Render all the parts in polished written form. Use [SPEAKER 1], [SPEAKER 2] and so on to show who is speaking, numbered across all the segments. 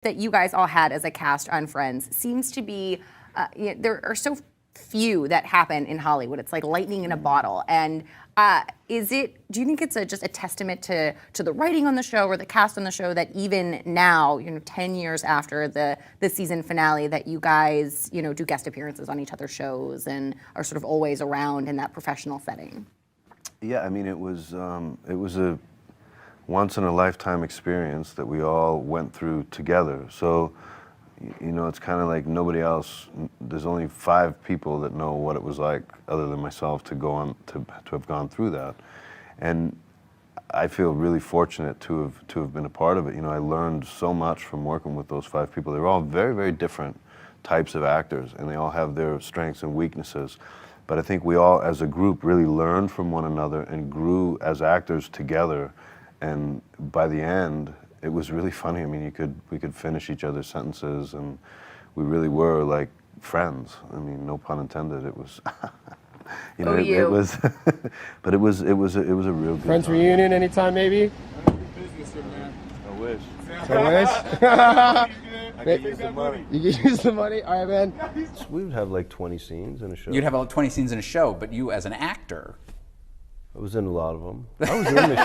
[SPEAKER 1] that you guys all had as a cast on Friends seems to be, there are so few that happen in Hollywood. It's like lightning in a bottle. And do you think it's just a testament to the writing on the show or the cast on the show that even now, 10 years after the season finale, that you guys, do guest appearances on each other's shows and are sort of always around in that professional setting?
[SPEAKER 2] Yeah, I mean, it was a once-in-a-lifetime experience that we all went through together. So, it's kind of like nobody else. There's only 5 people that know what it was like, other than myself, to go on to have gone through that. And I feel really fortunate to have been a part of it. I learned so much from working with those 5 people. They were all very, very different types of actors, and they all have their strengths and weaknesses. But I think we all, as a group, really learned from one another and grew as actors together. And by the end, it was really funny. I mean, we could finish each other's sentences, and we really were like friends. I mean, no pun intended. It was, it was, but it was a real good
[SPEAKER 3] Friends
[SPEAKER 2] time.
[SPEAKER 3] reunion anytime, maybe.
[SPEAKER 2] I wish.
[SPEAKER 3] I could use the money. You could use the money. All right, man.
[SPEAKER 2] We would have like 20 scenes in a show.
[SPEAKER 4] You'd have 20 scenes in a show, but you as an actor.
[SPEAKER 2] I was in a lot of them. I was in the show.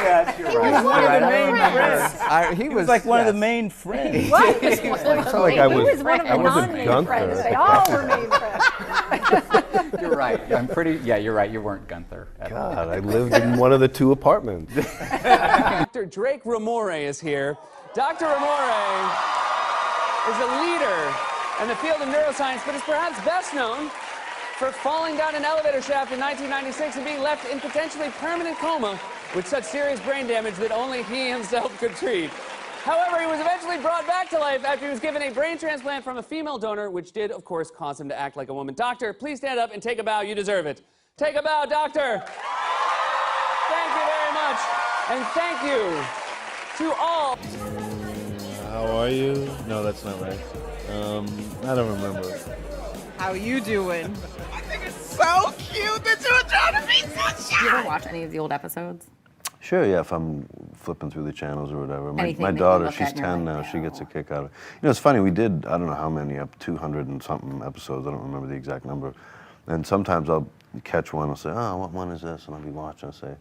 [SPEAKER 4] Yes, you're right.
[SPEAKER 5] He was one of the main friends.
[SPEAKER 4] He
[SPEAKER 5] was like one of the main friends.
[SPEAKER 4] What?
[SPEAKER 2] It's not like I was
[SPEAKER 6] one of the
[SPEAKER 2] I wasn't
[SPEAKER 6] non-main
[SPEAKER 2] Gunther.
[SPEAKER 6] friends. They all were main friends.
[SPEAKER 4] You're right. You're right. You weren't Gunther at all.
[SPEAKER 2] God, I lived in one of the 2 apartments.
[SPEAKER 7] Dr. Drake Ramore is here. Dr. Ramore is a leader in the field of neuroscience, but is perhaps best known for falling down an elevator shaft in 1996 and being left in potentially permanent coma with such serious brain damage that only he himself could treat. However, he was eventually brought back to life after he was given a brain transplant from a female donor, which did, of course, cause him to act like a woman. Doctor, please stand up and take a bow. You deserve it. Take a bow, doctor. Thank you very much. And thank you to all.
[SPEAKER 8] How are you? No, that's not right. I don't remember.
[SPEAKER 5] How you doing?
[SPEAKER 9] I think it's so cute that you were trying to be so shy.
[SPEAKER 1] Do you ever watch any of the old episodes?
[SPEAKER 2] Sure, yeah, if I'm flipping through the channels or whatever. My
[SPEAKER 1] Anything that you
[SPEAKER 2] daughter,
[SPEAKER 1] look
[SPEAKER 2] she's
[SPEAKER 1] at and you're
[SPEAKER 2] 10
[SPEAKER 1] like,
[SPEAKER 2] now, she
[SPEAKER 1] "No."
[SPEAKER 2] gets a kick out of it. It's funny, we did, I don't know how many, up 200 and something episodes, I don't remember the exact number. And sometimes I'll catch one, I'll say, oh, what one is this? And I'll be watching, I'll say,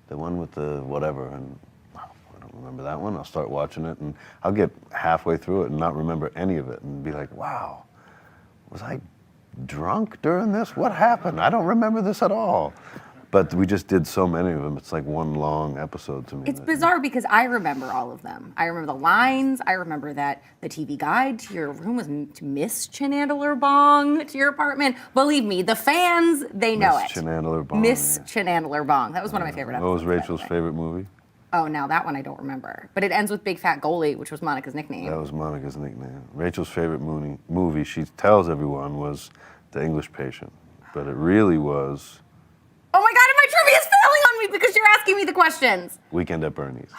[SPEAKER 2] the one with the whatever, and oh, I don't remember that one. I'll start watching it, and I'll get halfway through it and not remember any of it, and be like, wow, was I drunk during this? What happened? I don't remember this at all. But we just did so many of them. It's like one long episode to me.
[SPEAKER 1] It's bizarre because I remember all of them. I remember the lines. I remember that the TV guide to your room was to Miss Chenandler Bong to your apartment. Believe me, the fans, they know
[SPEAKER 2] Miss
[SPEAKER 1] it.
[SPEAKER 2] Chenandler Bong.
[SPEAKER 1] Miss Chenandler Bong. That was one of my favorite episodes.
[SPEAKER 2] What was Rachel's favorite movie?
[SPEAKER 1] Oh, now that one I don't remember. But it ends with Big Fat Goalie, which was Monica's nickname.
[SPEAKER 2] That was Monica's nickname. Rachel's favorite movie, she tells everyone, was The English Patient. But it really was...
[SPEAKER 1] Oh my God, and my trivia is failing on me because you're asking me the questions.
[SPEAKER 2] Weekend at Bernie's.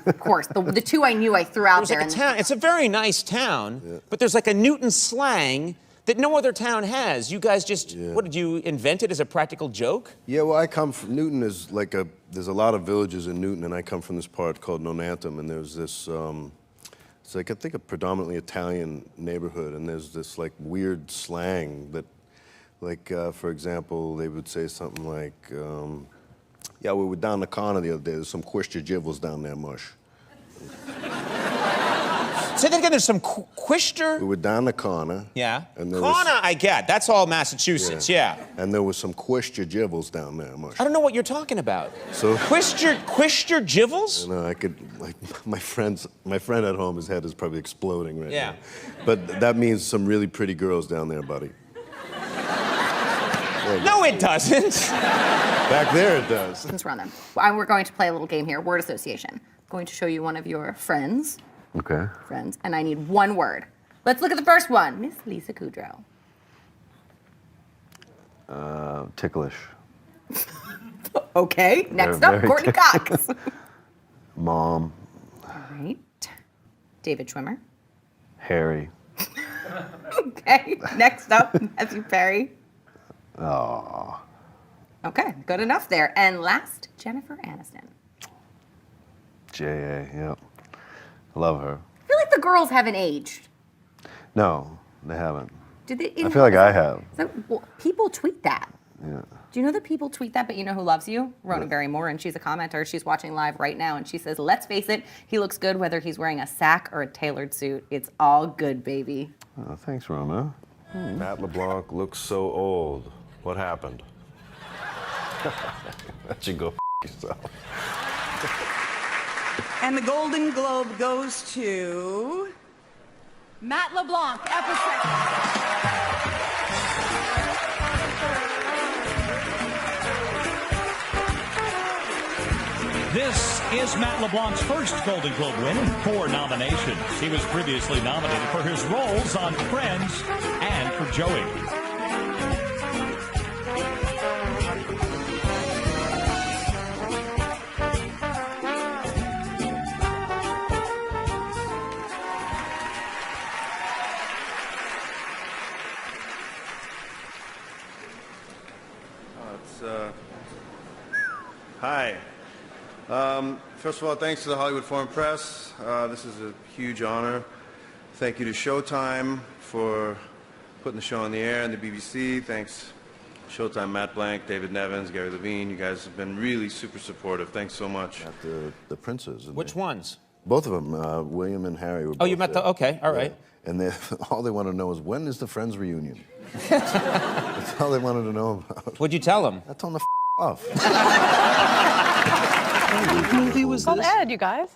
[SPEAKER 1] Of course, the 2 I knew I threw out there.
[SPEAKER 9] Like a town. It's a very nice town, but there's like a Newton slang that no other town has. You guys just, what did you invent it as a practical joke?
[SPEAKER 10] Yeah, well, I come from, Newton is like there's a lot of villages in Newton, and I come from this part called Nonantum, and there's this, it's like, I think a predominantly Italian neighborhood, and there's this like weird slang that, like, for example, they would say something like, yeah, we were down the corner the other day, there's some question jivels down there, mush.
[SPEAKER 9] Say that again, there's some quister?
[SPEAKER 10] We were down the corner.
[SPEAKER 9] Yeah.
[SPEAKER 10] And there
[SPEAKER 9] Corner,
[SPEAKER 10] was,
[SPEAKER 9] I get. That's all Massachusetts, yeah.
[SPEAKER 10] And there was some question jivels down there, mush.
[SPEAKER 9] I don't know what you're talking about.
[SPEAKER 10] So
[SPEAKER 9] Quister jivels?
[SPEAKER 10] No, I could, like, my friend at home, his head is probably exploding right
[SPEAKER 9] Yeah.
[SPEAKER 10] now. But that means some really pretty girls down there, buddy.
[SPEAKER 9] No, it doesn't.
[SPEAKER 10] Back there it does.
[SPEAKER 1] Since we're on them, we're going to play a little game here, word association. I'm going to show you one of your friends.
[SPEAKER 2] Okay.
[SPEAKER 1] Friends, and I need one word. Let's look at the first one. Miss Lisa Kudrow.
[SPEAKER 2] Ticklish.
[SPEAKER 1] Okay, next up,
[SPEAKER 2] very
[SPEAKER 1] Courtney Cox.
[SPEAKER 2] Mom.
[SPEAKER 1] All right. David Schwimmer.
[SPEAKER 2] Harry.
[SPEAKER 1] Okay, next up, Matthew Perry.
[SPEAKER 2] Oh.
[SPEAKER 1] Okay, good enough there. And last, Jennifer Aniston.
[SPEAKER 2] J.A., yep. Love her.
[SPEAKER 1] I feel like the girls haven't aged.
[SPEAKER 2] No, they haven't.
[SPEAKER 1] Did they?
[SPEAKER 2] I feel like I have.
[SPEAKER 1] Well, people tweet that.
[SPEAKER 2] Yeah.
[SPEAKER 1] Do you know that people tweet that, but you know who loves you? Rona Barrymore, and she's a commenter. She's watching live right now, and she says, let's face it, he looks good whether he's wearing a sack or a tailored suit. It's all good, baby.
[SPEAKER 2] Oh, thanks, Roma.
[SPEAKER 10] Matt LeBlanc looks so old. What happened? Let you go yourself.
[SPEAKER 5] And the Golden Globe goes to
[SPEAKER 6] Matt LeBlanc, episode.
[SPEAKER 11] This is Matt LeBlanc's first Golden Globe win in 4 nominations. He was previously nominated for his roles on Friends and for Joey.
[SPEAKER 10] Hi. First of all, thanks to the Hollywood Foreign Press. This is a huge honor. Thank you to Showtime for putting the show on the air, and the BBC. Thanks, Showtime, Matt Blank, David Nevins, Gary Levine. You guys have been really super supportive. Thanks so much.
[SPEAKER 2] At the princes.
[SPEAKER 9] Which ones?
[SPEAKER 2] Both of them. William and Harry were
[SPEAKER 9] Oh, you
[SPEAKER 2] both
[SPEAKER 9] met
[SPEAKER 2] there.
[SPEAKER 9] the, okay, all right.
[SPEAKER 2] Yeah. And all they want to know is, when is the Friends reunion? That's all they wanted to know about.
[SPEAKER 9] What'd you tell them?
[SPEAKER 2] I told them to off.
[SPEAKER 6] What movie was this? Called Ed, you guys.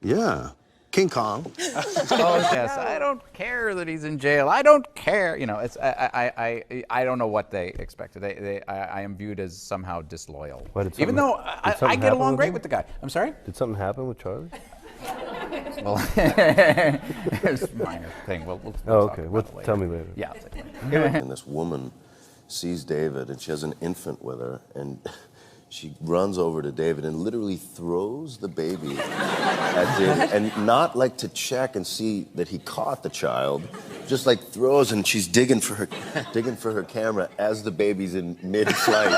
[SPEAKER 2] Yeah. King Kong.
[SPEAKER 4] Oh yes, I don't care that he's in jail. I don't care. You know, it's I don't know what they expected. I am viewed as somehow disloyal. Even though I get along great with the guy. I'm sorry?
[SPEAKER 3] Did something happen with Charlie?
[SPEAKER 4] Well, it's a minor thing. We'll
[SPEAKER 3] okay.
[SPEAKER 4] talk about it later.
[SPEAKER 3] Tell me later.
[SPEAKER 4] Yeah. I'll tell you later.
[SPEAKER 10] And this woman sees David, and she has an infant with her, and she runs over to David and literally throws the baby at David, and not like to check and see that he caught the child, just like throws, and she's digging for her camera as the baby's in mid-flight.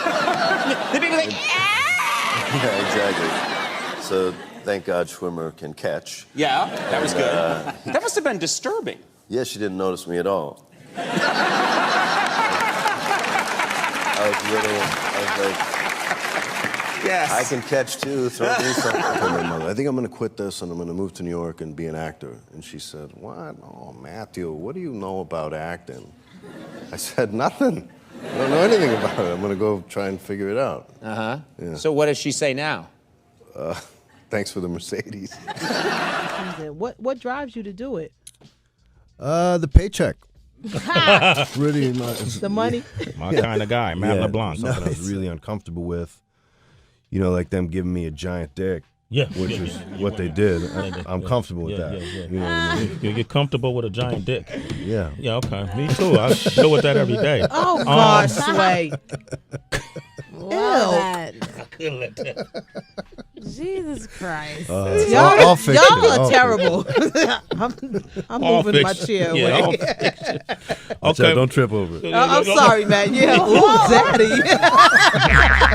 [SPEAKER 9] The baby like,
[SPEAKER 10] Yeah, exactly. So thank God Schwimmer can catch.
[SPEAKER 9] yeah, that was good. That must have been disturbing.
[SPEAKER 10] Yeah, she didn't notice me at all. I was like,
[SPEAKER 9] Yes.
[SPEAKER 10] I can catch too. Throw me something. I told my mother, I think I'm going to quit this and I'm going to move to New York and be an actor. And she said, what? Oh, Matthew, what do you know about acting? I said, nothing. I don't know anything about it. I'm going to go try and figure it out.
[SPEAKER 9] Uh-huh.
[SPEAKER 10] Yeah.
[SPEAKER 9] So what does she say now?
[SPEAKER 10] Thanks for the Mercedes.
[SPEAKER 5] What drives you to do it?
[SPEAKER 3] The paycheck. Really nice.
[SPEAKER 5] The money?
[SPEAKER 8] My kind of guy, Matt LeBlanc.
[SPEAKER 3] Something I was really uncomfortable with. You know, like them giving me a giant dick.
[SPEAKER 8] Yeah.
[SPEAKER 3] Which is what they did. I'm comfortable with that.
[SPEAKER 8] Yeah.
[SPEAKER 3] You know what I mean?
[SPEAKER 8] You get comfortable with a giant dick.
[SPEAKER 3] Yeah.
[SPEAKER 8] Yeah, okay. Me too. I deal with that every day.
[SPEAKER 5] Oh, God, Sway.
[SPEAKER 6] Love
[SPEAKER 5] Ew.
[SPEAKER 6] that. Jesus Christ.
[SPEAKER 3] All fiction.
[SPEAKER 5] Y'all
[SPEAKER 3] All
[SPEAKER 5] are terrible. I'm
[SPEAKER 8] All
[SPEAKER 5] moving my
[SPEAKER 8] fiction.
[SPEAKER 5] chair
[SPEAKER 8] Yeah, all
[SPEAKER 5] away.
[SPEAKER 8] fiction.
[SPEAKER 3] Okay.
[SPEAKER 8] Okay.
[SPEAKER 3] Don't trip over it.
[SPEAKER 5] I'm sorry, man. Yeah. Ooh, daddy.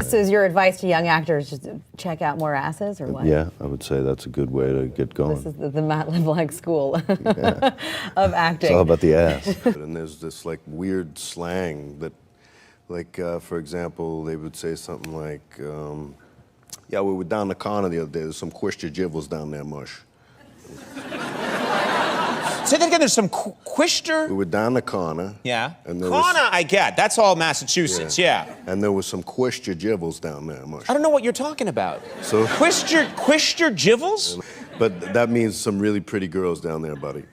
[SPEAKER 6] So is your advice to young actors just to check out more asses or what?
[SPEAKER 2] Yeah, I would say that's a good way to get going.
[SPEAKER 6] This is the Matt LeBlanc school of acting.
[SPEAKER 2] It's all about the ass.
[SPEAKER 10] And there's this like weird slang that, like, for example, they would say something like, yeah, we were down the corner the other day. There's some question jibbles down there, mush.
[SPEAKER 9] Say that again, there's some quister?
[SPEAKER 10] We were down the corner.
[SPEAKER 9] Yeah.
[SPEAKER 10] And there
[SPEAKER 9] Corner,
[SPEAKER 10] was,
[SPEAKER 9] I get. That's all Massachusetts, yeah.
[SPEAKER 10] And there was some question jibbles down there, mush.
[SPEAKER 9] I don't know what you're talking about.
[SPEAKER 10] So,
[SPEAKER 9] Quister jivels?
[SPEAKER 10] but that means some really pretty girls down there, buddy.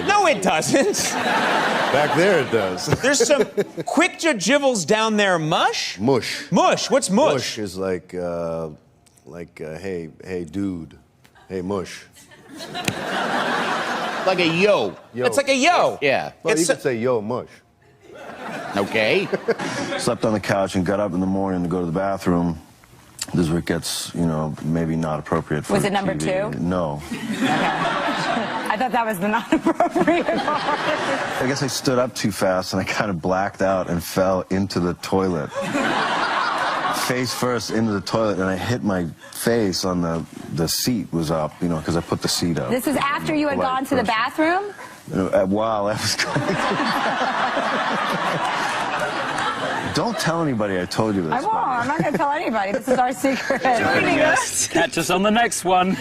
[SPEAKER 9] No, it doesn't.
[SPEAKER 10] Back there it does.
[SPEAKER 9] There's some quicker jivels down there, mush?
[SPEAKER 10] Mush.
[SPEAKER 9] Mush, what's mush?
[SPEAKER 10] Mush is like, hey, dude. Hey, mush.
[SPEAKER 9] Like a yo. It's like a yo.
[SPEAKER 4] Yeah.
[SPEAKER 10] Well,
[SPEAKER 9] It's
[SPEAKER 10] you could say, yo, mush.
[SPEAKER 4] Okay.
[SPEAKER 2] Slept on the couch and got up in the morning to go to the bathroom. This is where it gets, you know, maybe not appropriate for
[SPEAKER 6] Was it number
[SPEAKER 2] TV.
[SPEAKER 6] 2?
[SPEAKER 2] No.
[SPEAKER 6] I thought that was the not appropriate part.
[SPEAKER 2] I guess I stood up too fast and I kind of blacked out and fell into the toilet. face first into the toilet, and I hit my face on the seat was up, you know, because I put the seat up.
[SPEAKER 6] This is after you had gone to the bathroom?
[SPEAKER 2] While I was going. Don't tell anybody I told you this.
[SPEAKER 6] I won't. I'm not going to tell anybody. This is our secret.
[SPEAKER 7] Catch us on the next one.